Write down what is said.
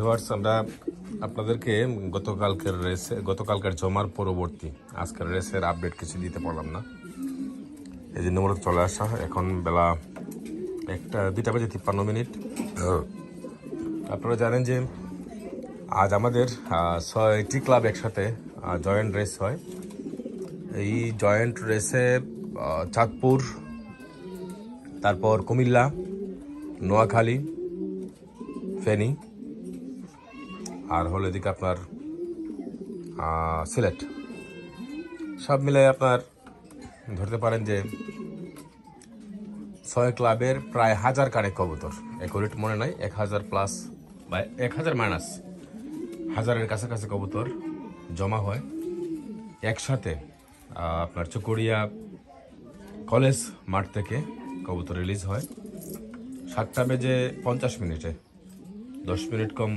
Viewers, আমরা আপনাদেরকে গতকালকার জমার পরবর্তী আজকের রেসের আপডেট কিছু দিতে পারলাম না, এই জন্য মূলত চলে আসা। এখন বেলা 2:53। আপনারা জানেন যে আজ আমাদের 6টি ক্লাব একসাথে জয়েন্ট রেস হয়। এই জয়েন্ট রেসে চাঁদপুর, তারপর কুমিল্লা, নোয়াখালী, ফেনী, আর হলো এদিকে আপনার সিলেট, সব মিলে আপনার ধরতে পারেন যে 6 ক্লাবের প্রায় 1000 কানে কবুতর, অ্যাকুরেট মনে নাই, 1000 প্লাস বা 1000 মাইনাস 1000-এর কাছাকাছি কবুতর জমা হয় একসাথে। আপনার চুকুড়িয়া কলেজ মাঠ থেকে কবুতর রিলিজ হয় 7টা বেজে 50 মিনিটে, 10 মিনিট কম